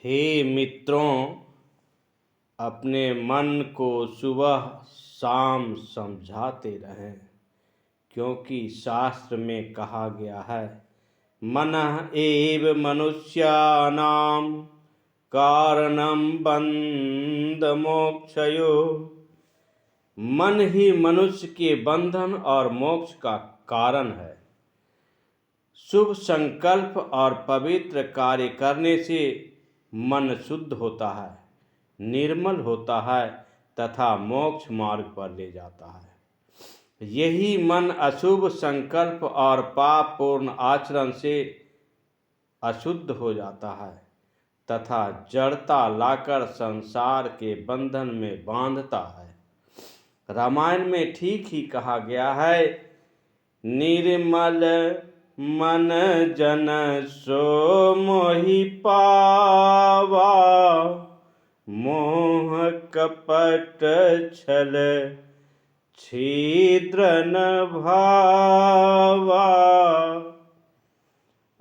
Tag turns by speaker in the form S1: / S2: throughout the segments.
S1: हे मित्रों, अपने मन को सुबह शाम समझाते रहें, क्योंकि शास्त्र में कहा गया है, मनः एव मनुष्याणां कारणं बन्धमोक्षयो। मन ही मनुष्य के बंधन और मोक्ष का कारण है। शुभ संकल्प और पवित्र कार्य करने से मन शुद्ध होता है, निर्मल होता है तथा मोक्ष मार्ग पर ले जाता है। यही मन अशुभ संकल्प और पाप पूर्ण आचरण से अशुद्ध हो जाता है तथा जड़ता लाकर संसार के बंधन में बांधता है। रामायण में ठीक ही कहा गया है, निर्मल मन जन सो मोहि पावा, मोह कपट छल छिद्र न भावा।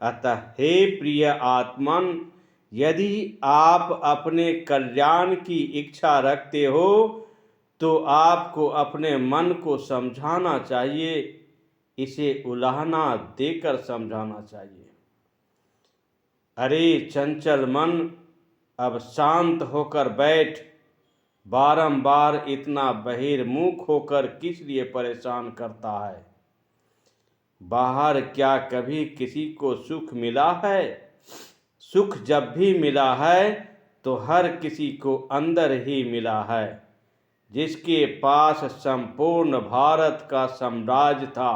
S1: अतः हे प्रिय आत्मन, यदि आप अपने कल्याण की इच्छा रखते हो तो आपको अपने मन को समझाना चाहिए, इसे उलाहना देकर समझाना चाहिए। अरे चंचल मन, अब शांत होकर बैठ। बारंबार इतना बहिर्मुख होकर किस लिए परेशान करता है? बाहर क्या कभी किसी को सुख मिला है? सुख जब भी मिला है तो हर किसी को अंदर ही मिला है। जिसके पास संपूर्ण भारत का साम्राज्य था,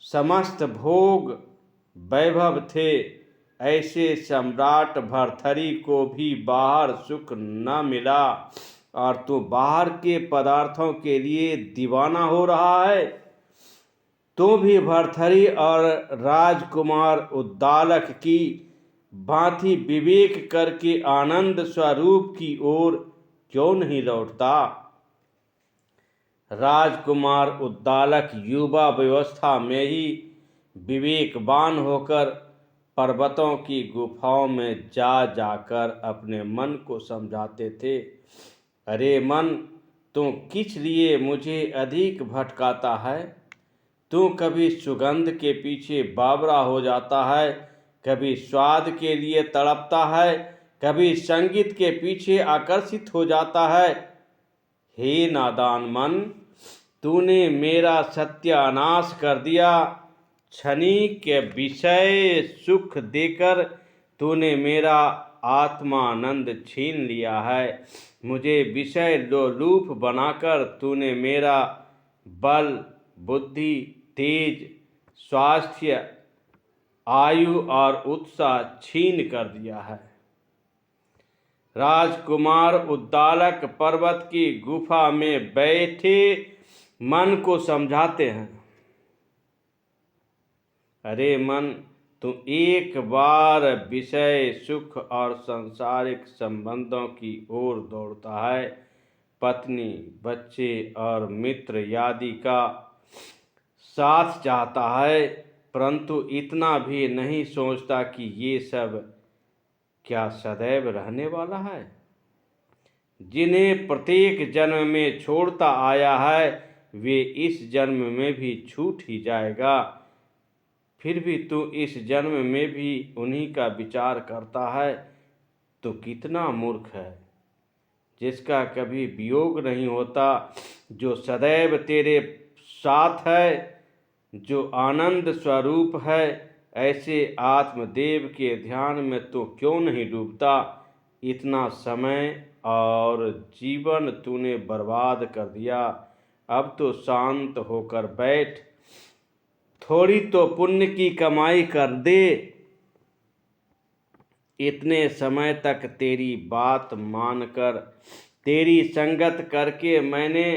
S1: समस्त भोग वैभव थे, ऐसे सम्राट भर्तृहरि को भी बाहर सुख न मिला और तू बाहर के पदार्थों के लिए दीवाना हो रहा है। तू भी भर्तृहरि और राजकुमार उद्दालक की भांति विवेक करके आनंद स्वरूप की ओर क्यों नहीं लौटता? राजकुमार उद्दालक युवा व्यवस्था में ही विवेकवान होकर पर्वतों की गुफाओं में जा जाकर अपने मन को समझाते थे। अरे मन, तू किस लिए मुझे अधिक भटकाता है? तू कभी सुगंध के पीछे बावरा हो जाता है, कभी स्वाद के लिए तड़पता है, कभी संगीत के पीछे आकर्षित हो जाता है। हे नादान मन, तूने मेरा सत्यानाश कर दिया। क्षणिक के विषय सुख देकर तूने मेरा आत्मानंद छीन लिया है। मुझे विषय लोलुप बनाकर तूने मेरा बल, बुद्धि, तेज, स्वास्थ्य, आयु और उत्साह छीन कर दिया है। राजकुमार उद्दालक पर्वत की गुफा में बैठे मन को समझाते हैं। अरे मन, तू एक बार विषय सुख और सांसारिक संबंधों की ओर दौड़ता है। पत्नी, बच्चे और मित्र आदि का साथ चाहता है, परंतु इतना भी नहीं सोचता कि ये सब क्या सदैव रहने वाला है? जिन्हें प्रत्येक जन्म में छोड़ता आया है, वे इस जन्म में भी छूट ही जाएगा। फिर भी तू इस जन्म में भी उन्हीं का विचार करता है, तो कितना मूर्ख है, जिसका कभी वियोग नहीं होता, जो सदैव तेरे साथ है, जो आनंद स्वरूप है। ऐसे आत्मदेव के ध्यान में तो क्यों नहीं डूबता? इतना समय और जीवन तूने बर्बाद कर दिया। अब तो शांत होकर बैठ, थोड़ी तो पुण्य की कमाई कर दे। इतने समय तक तेरी बात मानकर, तेरी संगत करके मैंने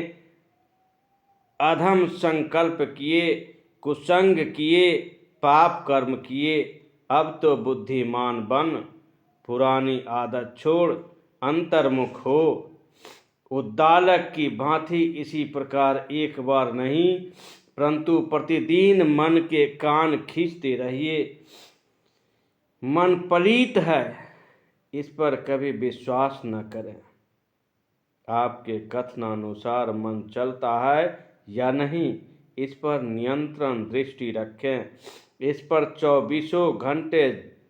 S1: अधम संकल्प किए, कुसंग किए, पाप कर्म किए। अब तो बुद्धिमान बन, पुरानी आदत छोड़, अंतर्मुख हो। उद्दालक की भांति इसी प्रकार एक बार नहीं, परंतु प्रतिदिन मन के कान खींचते रहिए। मन पलीत है, इस पर कभी विश्वास न करें। आपके कथनानुसार मन चलता है या नहीं, इस पर नियंत्रण दृष्टि रखें। इस पर 24 घंटे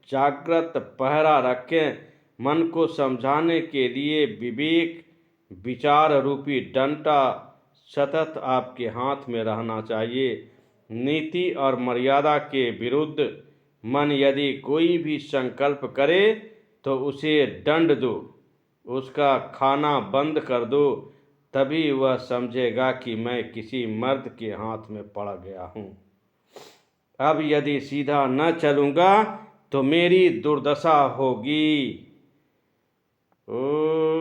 S1: जागृत पहरा रखें। मन को समझाने के लिए विवेक विचार रूपी डंडा सतत आपके हाथ में रहना चाहिए। नीति और मर्यादा के विरुद्ध मन यदि कोई भी संकल्प करे तो उसे दंड दो, उसका खाना बंद कर दो, तभी वह समझेगा कि मैं किसी मर्द के हाथ में पड़ गया हूँ। अब यदि सीधा न चलूँगा तो मेरी दुर्दशा होगी। ओ